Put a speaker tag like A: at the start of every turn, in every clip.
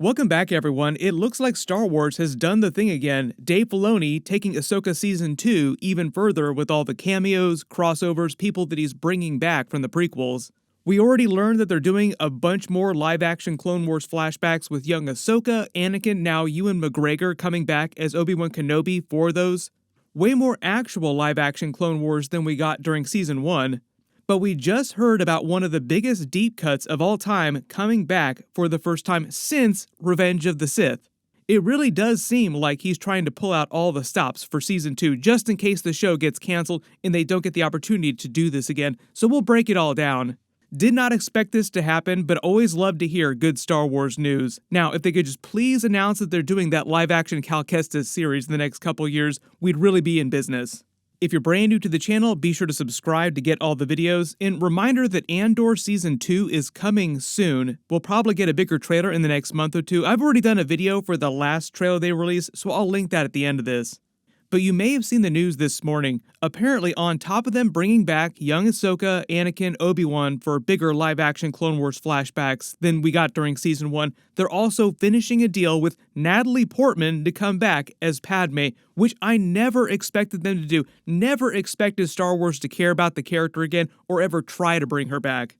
A: Welcome back, everyone. It looks like Star Wars has done the thing again. Dave Filoni taking Ahsoka Season 2 even further with all the cameos, crossovers, people that he's bringing back from the prequels. We already learned that they're doing a bunch more live-action Clone Wars flashbacks with young Ahsoka, Anakin, now Ewan McGregor coming back as Obi-Wan Kenobi for those. Way more actual live-action Clone Wars than we got during Season 1. But we just heard about one of the biggest deep cuts of all time coming back for the first time since Revenge of the Sith. It really does seem like he's trying to pull out all the stops for Season 2 just in case the show gets canceled and they don't get the opportunity to do this again, so we'll break it all down. Did not expect this to happen, but always love to hear good Star Wars news. Now, if they could just please announce that they're doing that live-action Cal Kestis series in the next couple years, we'd really be in business. If you're brand new to the channel, be sure to subscribe to get all the videos. And reminder that Andor Season 2 is coming soon. We'll probably get a bigger trailer in the next month or two. I've already done a video for the last trailer they released, so I'll link that at the end of this. But you may have seen the news this morning. Apparently, on top of them bringing back young Ahsoka, Anakin, Obi-Wan for bigger live-action Clone Wars flashbacks than we got during Season 1, they're also finishing a deal with Natalie Portman to come back as Padme, which I never expected them to do. Never expected Star Wars to care about the character again or ever try to bring her back.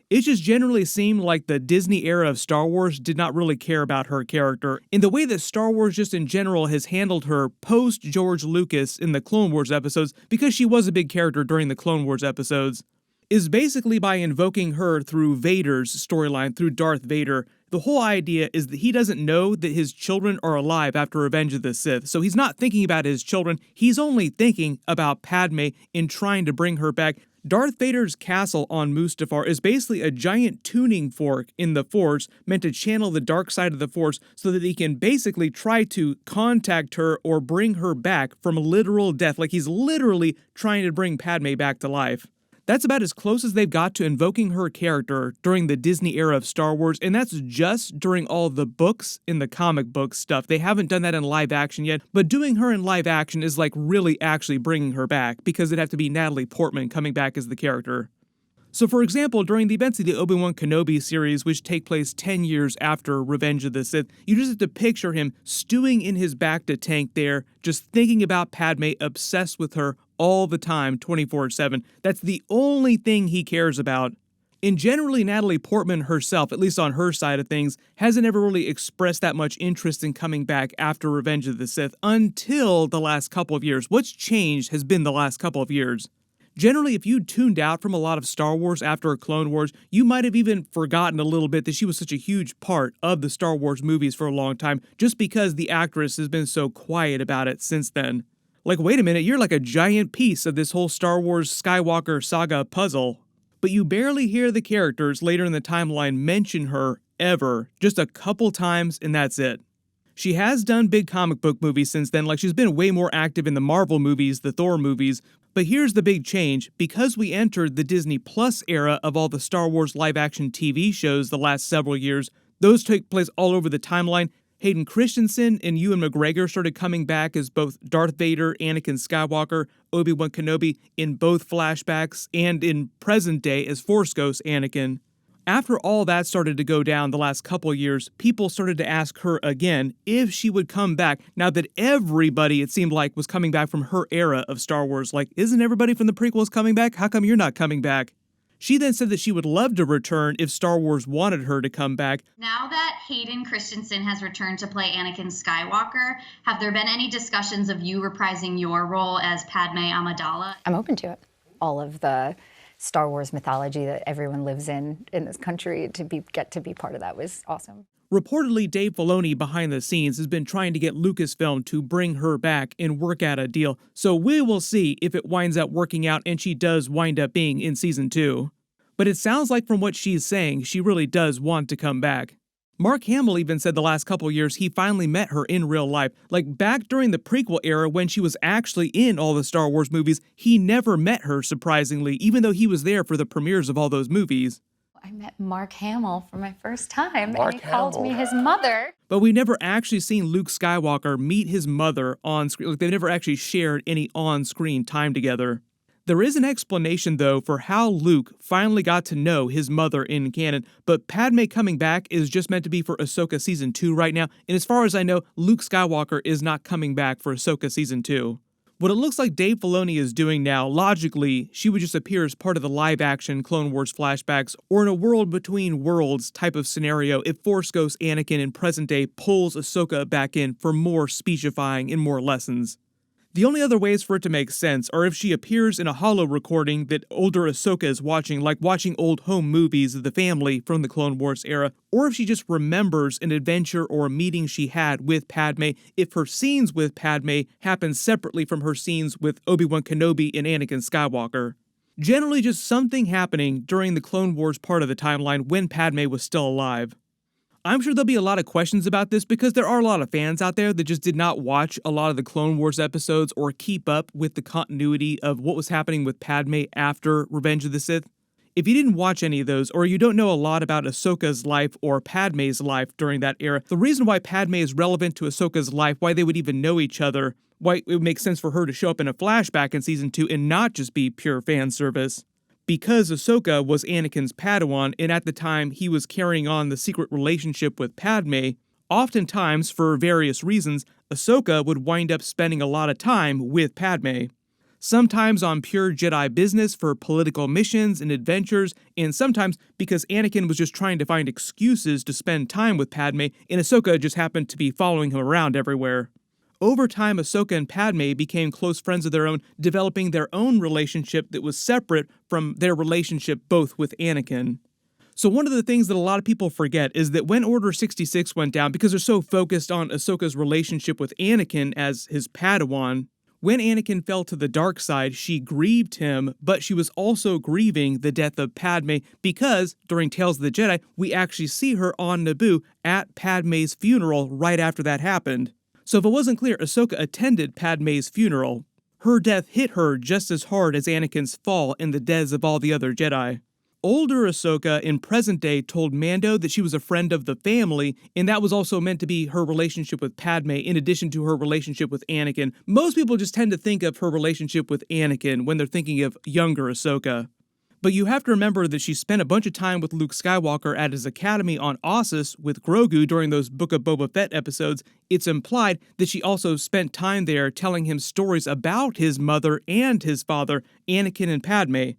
A: It just generally seemed like the Disney era of Star Wars did not really care about her character, in the way that Star Wars just in general has handled her post-George Lucas in the Clone Wars episodes, because she was a big character during the Clone Wars episodes, is basically by invoking her through Vader's storyline, through Darth Vader. The whole idea is that he doesn't know that his children are alive after Revenge of the Sith, so he's not thinking about his children, he's only thinking about Padme in trying to bring her back. Darth Vader's castle on Mustafar is basically a giant tuning fork in the Force meant to channel the dark side of the Force so that he can basically try to contact her or bring her back from literal death, like he's literally trying to bring Padme back to life. That's about as close as they've got to invoking her character during the Disney era of Star Wars, and that's just during all the books and the comic book stuff. They haven't done that in live action yet, but doing her in live action is like really actually bringing her back, because it'd have to be Natalie Portman coming back as the character. So for example, during the events of the Obi-Wan Kenobi series, which take place 10 years after Revenge of the Sith, you just have to picture him stewing in his bacta tank there, just thinking about Padme, obsessed with her all the time, 24/7. That's the only thing he cares about. And generally, Natalie Portman herself, at least on her side of things, hasn't ever really expressed that much interest in coming back after Revenge of the Sith until the last couple of years. What's changed has been the last couple of years. Generally, if you tuned out from a lot of Star Wars after Clone Wars, you might have even forgotten a little bit that she was such a huge part of the Star Wars movies for a long time, just because the actress has been so quiet about it since then. Like, wait a minute, you're like a giant piece of this whole Star Wars Skywalker saga puzzle. But you barely hear the characters later in the timeline mention her ever, just a couple times, and that's it. She has done big comic book movies since then, like she's been way more active in the Marvel movies, the Thor movies, but here's the big change. Because we entered the Disney Plus era of all the Star Wars live-action TV shows the last several years, those took place all over the timeline. Hayden Christensen and Ewan McGregor started coming back as both Darth Vader, Anakin Skywalker, Obi-Wan Kenobi in both flashbacks, and in present day as Force Ghost Anakin. After all that started to go down the last couple years, people started to ask her again if she would come back, now that everybody, it seemed like, was coming back from her era of Star Wars. Like, isn't everybody from the prequels coming back? How come you're not coming back? She then said that she would love to return if Star Wars wanted her to come back.
B: Now that Hayden Christensen has returned to play Anakin Skywalker, have there been any discussions of you reprising your role as Padme Amidala?
C: I'm open to it. All of the Star Wars mythology that everyone lives in this country, get to be part of that was awesome.
A: Reportedly, Dave Filoni behind the scenes has been trying to get Lucasfilm to bring her back and work out a deal, so we will see if it winds up working out and she does wind up being in Season 2. But it sounds like from what she's saying, she really does want to come back. Mark Hamill even said the last couple years he finally met her in real life. Like back during the prequel era when she was actually in all the Star Wars movies, he never met her, surprisingly, even though he was there for the premieres of all those movies.
C: I met Mark Hamill for my first time, and he called me his mother.
A: But we never actually seen Luke Skywalker meet his mother on screen. Like, they've never actually shared any on-screen time together. There is an explanation, though, for how Luke finally got to know his mother in canon, but Padme coming back is just meant to be for Ahsoka Season 2 right now, and as far as I know, Luke Skywalker is not coming back for Ahsoka Season 2. What it looks like Dave Filoni is doing now, logically, she would just appear as part of the live-action Clone Wars flashbacks, or in a world between worlds type of scenario if Force Ghost Anakin in present day pulls Ahsoka back in for more speechifying and more lessons. The only other ways for it to make sense are if she appears in a holo recording that older Ahsoka is watching, like watching old home movies of the family from the Clone Wars era, or if she just remembers an adventure or a meeting she had with Padme, if her scenes with Padme happen separately from her scenes with Obi-Wan Kenobi and Anakin Skywalker. Generally just something happening during the Clone Wars part of the timeline when Padme was still alive. I'm sure there'll be a lot of questions about this because there are a lot of fans out there that just did not watch a lot of the Clone Wars episodes or keep up with the continuity of what was happening with Padme after Revenge of the Sith. If you didn't watch any of those, or you don't know a lot about Ahsoka's life or Padme's life during that era, the reason why Padme is relevant to Ahsoka's life, why they would even know each other, why it would make sense for her to show up in a flashback in Season 2 and not just be pure fan service. Because Ahsoka was Anakin's Padawan, and at the time he was carrying on the secret relationship with Padme, oftentimes, for various reasons, Ahsoka would wind up spending a lot of time with Padme. Sometimes on pure Jedi business for political missions and adventures, and sometimes because Anakin was just trying to find excuses to spend time with Padme, and Ahsoka just happened to be following him around everywhere. Over time, Ahsoka and Padme became close friends of their own, developing their own relationship that was separate from their relationship both with Anakin. So one of the things that a lot of people forget is that when Order 66 went down, because they're so focused on Ahsoka's relationship with Anakin as his Padawan, when Anakin fell to the dark side, she grieved him, but she was also grieving the death of Padme because, during Tales of the Jedi, we actually see her on Naboo at Padme's funeral right after that happened. So if it wasn't clear, Ahsoka attended Padme's funeral. Her death hit her just as hard as Anakin's fall and the deaths of all the other Jedi. Older Ahsoka in present day told Mando that she was a friend of the family, and that was also meant to be her relationship with Padme in addition to her relationship with Anakin. Most people just tend to think of her relationship with Anakin when they're thinking of younger Ahsoka. But you have to remember that she spent a bunch of time with Luke Skywalker at his academy on Ossus with Grogu during those Book of Boba Fett episodes. It's implied that she also spent time there telling him stories about his mother and his father, Anakin and Padme,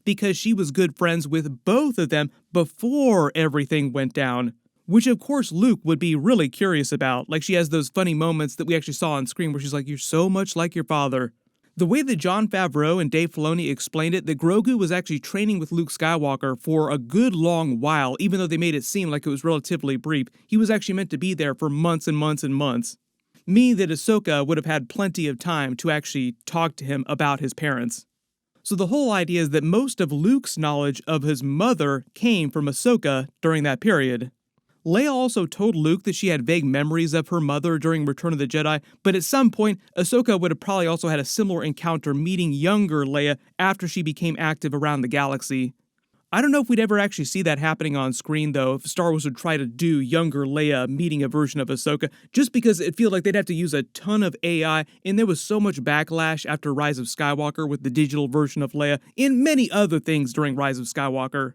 A: because she was good friends with both of them before everything went down. Which of course Luke would be really curious about. Like she has those funny moments that we actually saw on screen where she's like, "You're so much like your father." The way that Jon Favreau and Dave Filoni explained it, that Grogu was actually training with Luke Skywalker for a good long while, even though they made it seem like it was relatively brief. He was actually meant to be there for months and months and months. Meaning that Ahsoka would have had plenty of time to actually talk to him about his parents. So the whole idea is that most of Luke's knowledge of his mother came from Ahsoka during that period. Leia also told Luke that she had vague memories of her mother during Return of the Jedi, but at some point, Ahsoka would have probably also had a similar encounter meeting younger Leia after she became active around the galaxy. I don't know if we'd ever actually see that happening on screen, though, if Star Wars would try to do younger Leia meeting a version of Ahsoka, just because it feels like they'd have to use a ton of AI, and there was so much backlash after Rise of Skywalker with the digital version of Leia, and many other things during Rise of Skywalker.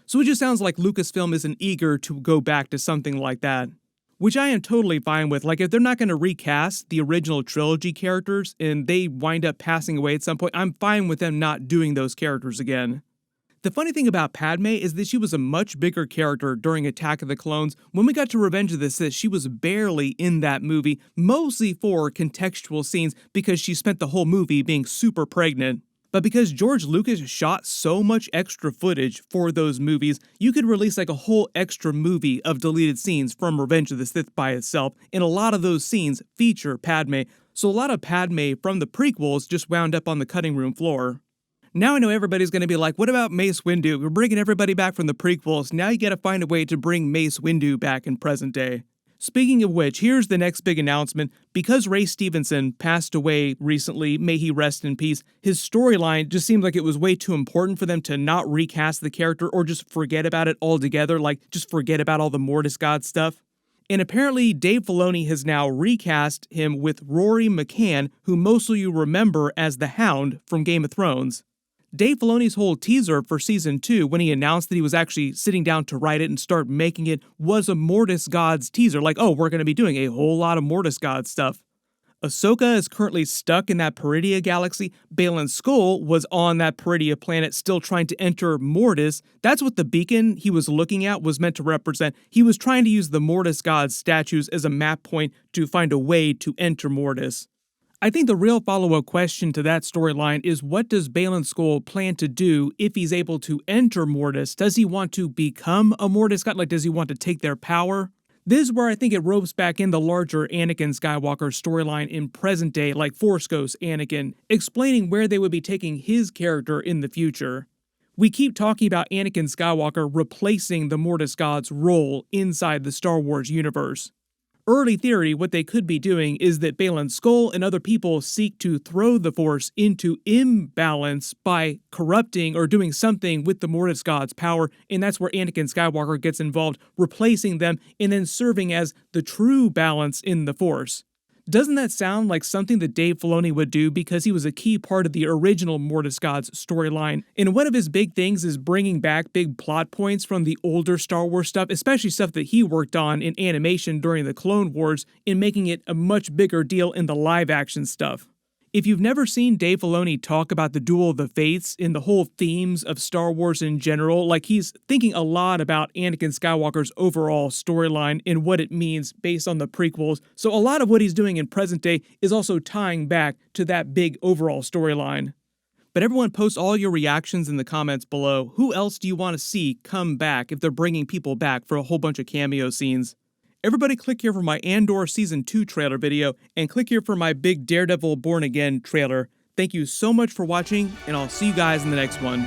A: So it just sounds like Lucasfilm isn't eager to go back to something like that. Which I am totally fine with. Like, if they're not going to recast the original trilogy characters and they wind up passing away at some point, I'm fine with them not doing those characters again. The funny thing about Padme is that she was a much bigger character during Attack of the Clones. When we got to Revenge of the Sith, she was barely in that movie, mostly for contextual scenes because she spent the whole movie being super pregnant. But because George Lucas shot so much extra footage for those movies, you could release like a whole extra movie of deleted scenes from Revenge of the Sith by itself, and a lot of those scenes feature Padme, so a lot of Padme from the prequels just wound up on the cutting room floor. Now I know everybody's going to be like, what about Mace Windu? We're bringing everybody back from the prequels, now you gotta find a way to bring Mace Windu back in present day. Speaking of which, here's the next big announcement. Because Ray Stevenson passed away recently, may he rest in peace, his storyline just seemed like it was way too important for them to not recast the character or just forget about it altogether, like just forget about all the Mortis God stuff. And apparently Dave Filoni has now recast him with Rory McCann, who most of you remember as the Hound from Game of Thrones. Dave Filoni's whole teaser for Season 2, when he announced that he was actually sitting down to write it and start making it, was a Mortis Gods teaser. Like, oh, we're going to be doing a whole lot of Mortis Gods stuff. Ahsoka is currently stuck in that Peridia galaxy. Baylan's Skoll was on that Peridia planet still trying to enter Mortis. That's what the beacon he was looking at was meant to represent. He was trying to use the Mortis Gods statues as a map point to find a way to enter Mortis. I think the real follow-up question to that storyline is, what does Baylan Skoll plan to do if he's able to enter Mortis? Does he want to become a Mortis God? Like, does he want to take their power? This is where I think it ropes back in the larger Anakin Skywalker storyline in present day, like Force Ghost Anakin, explaining where they would be taking his character in the future. We keep talking about Anakin Skywalker replacing the Mortis God's role inside the Star Wars universe. Early theory, what they could be doing is that Baylan Skoll and other people seek to throw the Force into imbalance by corrupting or doing something with the Mortis God's power, and that's where Anakin Skywalker gets involved, replacing them and then serving as the true balance in the Force. Doesn't that sound like something that Dave Filoni would do, because he was a key part of the original Mortis Gods storyline? And one of his big things is bringing back big plot points from the older Star Wars stuff, especially stuff that he worked on in animation during the Clone Wars, and making it a much bigger deal in the live-action stuff. If you've never seen Dave Filoni talk about the Duel of the Fates and the whole themes of Star Wars in general, like, he's thinking a lot about Anakin Skywalker's overall storyline and what it means based on the prequels. So a lot of what he's doing in present day is also tying back to that big overall storyline. But everyone, post all your reactions in the comments below. Who else do you want to see come back if they're bringing people back for a whole bunch of cameo scenes? Everybody click here for my Andor Season 2 trailer video, and click here for my big Daredevil Born Again trailer. Thank you so much for watching, and I'll see you guys in the next one.